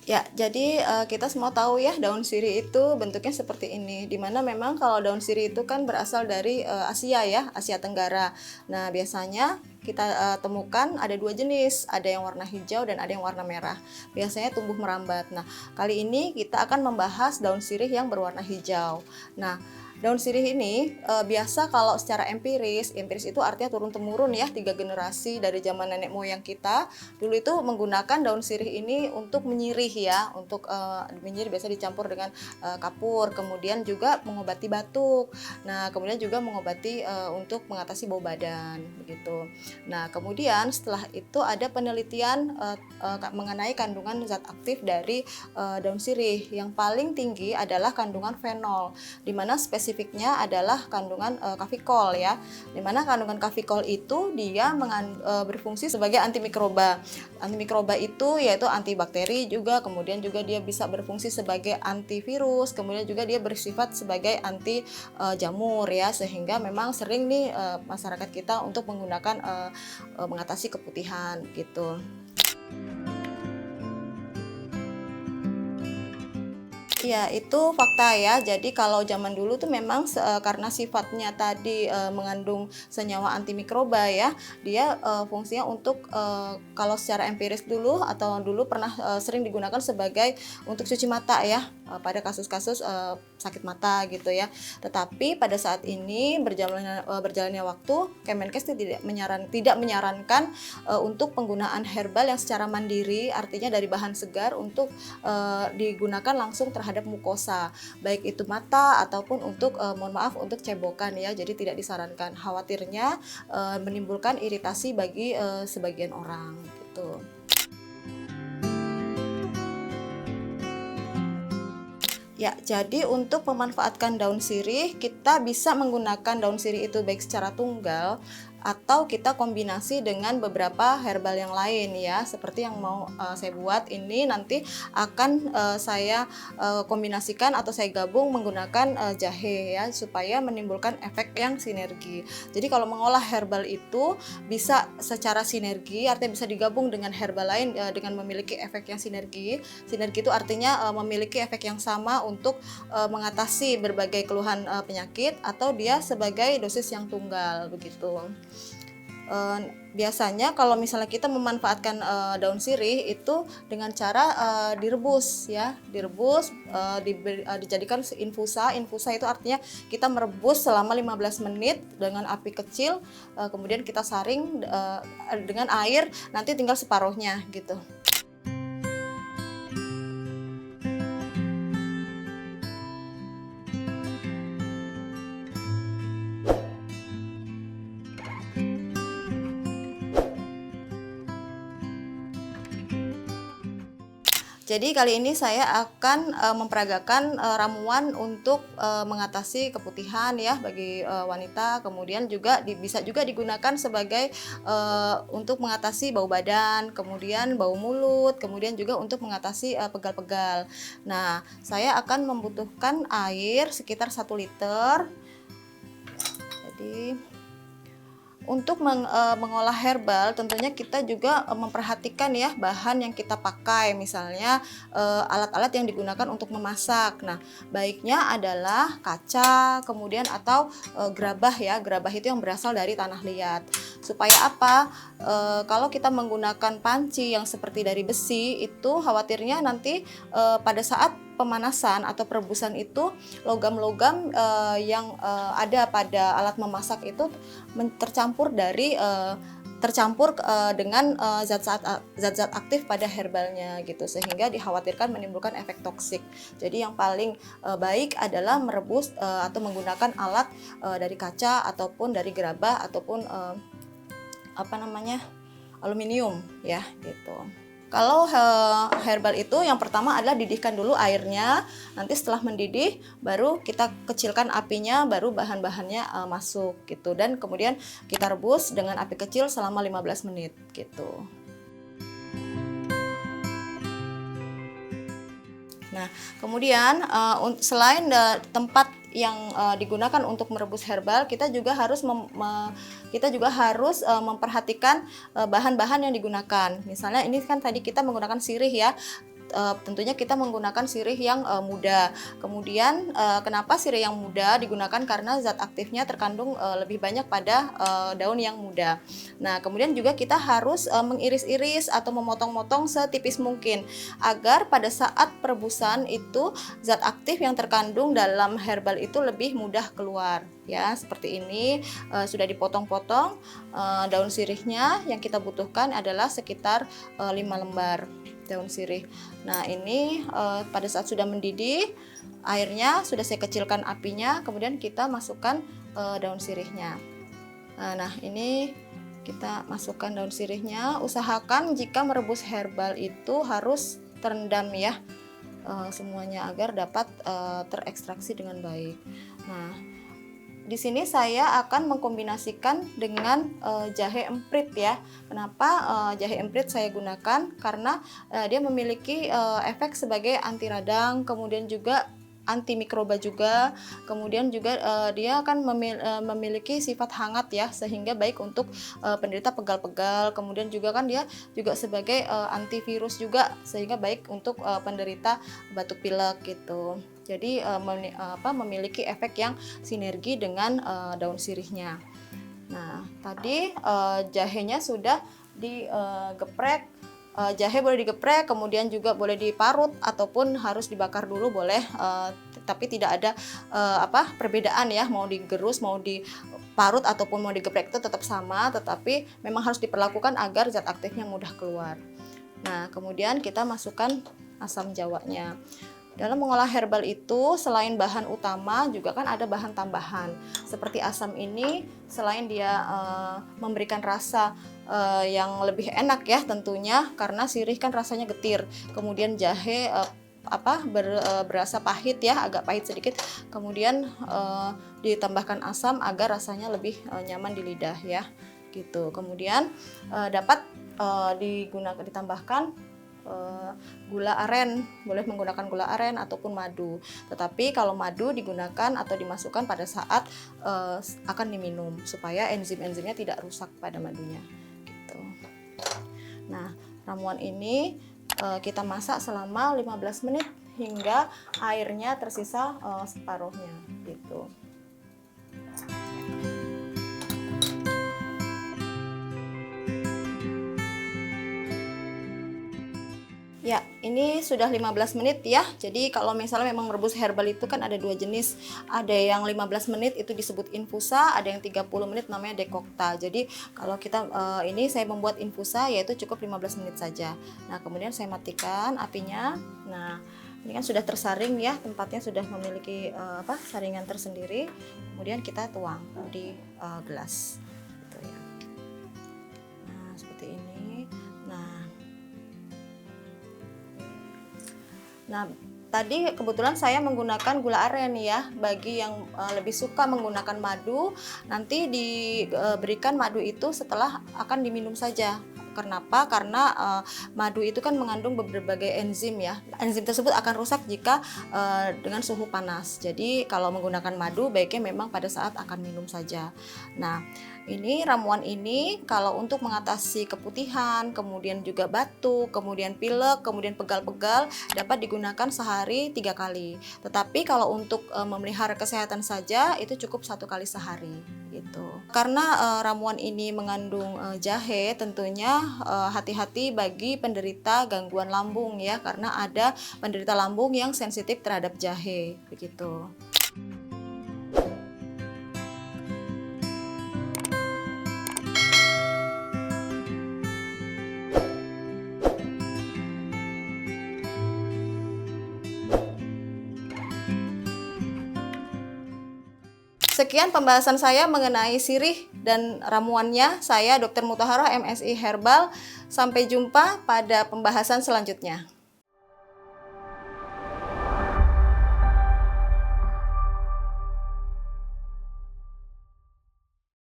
Ya, jadi kita semua tahu ya daun sirih itu bentuknya seperti ini. Dimana memang kalau daun sirih itu kan berasal dari Asia ya, Asia Tenggara. Nah, biasanya kita temukan ada dua jenis, ada yang warna hijau dan ada yang warna merah. Biasanya tumbuh merambat. Nah, kali ini kita akan membahas daun sirih yang berwarna hijau. Nah, daun sirih ini biasa kalau secara empiris itu artinya turun temurun ya, 3 generasi dari zaman nenek moyang kita. Dulu itu menggunakan daun sirih ini untuk menyirih ya, untuk menyirih biasa dicampur dengan kapur, kemudian juga mengobati batuk. Nah, kemudian juga mengobati untuk mengatasi bau badan begitu. Nah, kemudian setelah itu ada penelitian mengenai kandungan zat aktif dari daun sirih. Yang paling tinggi adalah kandungan fenol, di mana spesifiknya adalah kandungan kafikol ya. Di mana kandungan kafikol itu dia berfungsi sebagai antimikroba. Antimikroba itu yaitu antibakteri juga, kemudian juga dia bisa berfungsi sebagai antivirus, kemudian juga dia bersifat sebagai anti jamur ya, sehingga memang sering nih masyarakat kita untuk menggunakan mengatasi keputihan gitu. Iya, itu fakta ya. Jadi kalau zaman dulu tuh memang karena sifatnya tadi mengandung senyawa antimikroba ya, dia fungsinya untuk kalau secara empiris dulu atau dulu pernah sering digunakan sebagai untuk cuci mata ya, pada kasus-kasus sakit mata gitu ya. Tetapi pada saat ini berjalannya waktu, Kemenkes tidak menyarankan untuk penggunaan herbal yang secara mandiri, artinya dari bahan segar untuk digunakan langsung terhadap mukosa, baik itu mata ataupun untuk mohon maaf untuk cebokan ya. Jadi tidak disarankan, khawatirnya menimbulkan iritasi bagi sebagian orang gitu. Ya, jadi untuk memanfaatkan daun sirih, kita bisa menggunakan daun sirih itu baik secara tunggal atau kita kombinasi dengan beberapa herbal yang lain ya, seperti yang mau saya buat ini nanti akan saya kombinasikan atau saya gabung menggunakan jahe ya, supaya menimbulkan efek yang sinergi. Jadi kalau mengolah herbal itu bisa secara sinergi, artinya bisa digabung dengan herbal lain dengan memiliki efek yang sinergi. Sinergi itu artinya memiliki efek yang sama untuk mengatasi berbagai keluhan penyakit, atau dia sebagai dosis yang tunggal begitu. Biasanya kalau misalnya kita memanfaatkan daun sirih itu dengan cara direbus ya, dijadikan infusa. Infusa itu artinya kita merebus selama 15 menit dengan api kecil, kemudian kita saring dengan air, nanti tinggal separuhnya gitu. Jadi kali ini saya akan memperagakan ramuan untuk mengatasi keputihan ya bagi wanita, kemudian juga bisa juga digunakan sebagai untuk mengatasi bau badan, kemudian bau mulut, kemudian juga untuk mengatasi pegal-pegal. Nah, saya akan membutuhkan air sekitar 1 liter. Jadi untuk mengolah herbal tentunya kita juga memperhatikan ya bahan yang kita pakai, misalnya alat-alat yang digunakan untuk memasak. Nah, baiknya adalah kaca, kemudian atau gerabah ya. Gerabah itu yang berasal dari tanah liat. Supaya apa? Kalau kita menggunakan panci yang seperti dari besi, itu khawatirnya nanti pada saat pemanasan atau perebusan itu logam-logam yang ada pada alat memasak itu tercampur dengan zat-zat aktif pada herbalnya gitu, sehingga dikhawatirkan menimbulkan efek toksik. Jadi yang paling baik adalah merebus atau menggunakan alat dari kaca ataupun dari gerabah ataupun aluminium ya gitu. Kalau herbal itu yang pertama adalah didihkan dulu airnya, nanti setelah mendidih baru kita kecilkan apinya, baru bahan-bahannya masuk gitu, dan kemudian kita rebus dengan api kecil selama 15 menit gitu. Nah, kemudian selain tempat yang digunakan untuk merebus herbal, kita juga harus memperhatikan bahan-bahan yang digunakan. Misalnya ini kan tadi kita menggunakan sirih ya. tentunya kita menggunakan sirih yang muda. Kemudian kenapa sirih yang muda digunakan? Karena zat aktifnya terkandung lebih banyak pada daun yang muda. Nah, kemudian juga kita harus mengiris-iris atau memotong-motong setipis mungkin agar pada saat perebusan itu zat aktif yang terkandung dalam herbal itu lebih mudah keluar. Ya, seperti ini sudah dipotong-potong daun sirihnya. Yang kita butuhkan adalah sekitar 5 lembar daun sirih. Nah, ini pada saat sudah mendidih, airnya sudah saya kecilkan apinya, kemudian kita masukkan daun sirihnya. Nah, ini kita masukkan daun sirihnya. Usahakan jika merebus herbal itu harus terendam ya semuanya agar dapat terekstraksi dengan baik. Nah, di sini saya akan mengkombinasikan dengan jahe emprit ya. Kenapa jahe emprit saya gunakan? Karena dia memiliki efek sebagai anti radang, kemudian juga anti mikroba juga, kemudian juga dia akan memiliki sifat hangat ya, sehingga baik untuk penderita pegal-pegal, kemudian juga kan dia juga sebagai antivirus juga, sehingga baik untuk penderita batuk pilek gitu. Jadi memiliki efek yang sinergi dengan daun sirihnya. Nah, tadi jahenya sudah digeprek. Jahe boleh digeprek, kemudian juga boleh diparut ataupun harus dibakar dulu boleh, tapi tidak ada perbedaan ya, mau digerus, mau diparut ataupun mau digeprek itu tetap sama, tetapi memang harus diperlakukan agar zat aktifnya mudah keluar. Nah, kemudian kita masukkan asam jawanya. Dalam mengolah herbal itu selain bahan utama juga kan ada bahan tambahan. Seperti asam ini selain dia memberikan rasa yang lebih enak ya tentunya karena sirih kan rasanya getir. Kemudian jahe berasa pahit ya, agak pahit sedikit. Kemudian ditambahkan asam agar rasanya lebih nyaman di lidah ya. Gitu. Kemudian dapat ditambahkan gula aren, boleh menggunakan gula aren ataupun madu. Tetapi kalau madu digunakan atau dimasukkan pada saat akan diminum supaya enzim-enzimnya tidak rusak pada madunya. Gitu. Nah, ramuan ini kita masak selama 15 menit hingga airnya tersisa separuhnya gitu. Ya, ini sudah 15 menit ya. Jadi kalau misalnya memang merebus herbal itu kan ada dua jenis. Ada yang 15 menit itu disebut infusa, ada yang 30 menit namanya dekokta. Jadi kalau kita ini saya membuat infusa yaitu cukup 15 menit saja. Nah, kemudian saya matikan apinya. Nah, ini kan sudah tersaring ya, tempatnya sudah memiliki saringan tersendiri. Kemudian kita tuang di gelas. Gitu ya. Nah, seperti ini. Nah, tadi kebetulan saya menggunakan gula aren ya. Bagi yang lebih suka menggunakan madu, nanti diberikan madu itu setelah akan diminum saja. Kenapa? Karena madu itu kan mengandung berbagai enzim ya. Enzim tersebut akan rusak jika dengan suhu panas. Jadi kalau menggunakan madu baiknya memang pada saat akan minum saja. Nah, ini ramuan ini kalau untuk mengatasi keputihan, kemudian juga batuk, kemudian pilek, kemudian pegal-pegal dapat digunakan sehari 3 kali. Tetapi kalau untuk memelihara kesehatan saja itu cukup 1 kali sehari gitu. Karena ramuan ini mengandung jahe, tentunya hati-hati bagi penderita gangguan lambung ya, karena ada penderita lambung yang sensitif terhadap jahe begitu. Sekian pembahasan saya mengenai sirih dan ramuannya. Saya Dr. Muthaharah, MSI Herbal. Sampai jumpa pada pembahasan selanjutnya.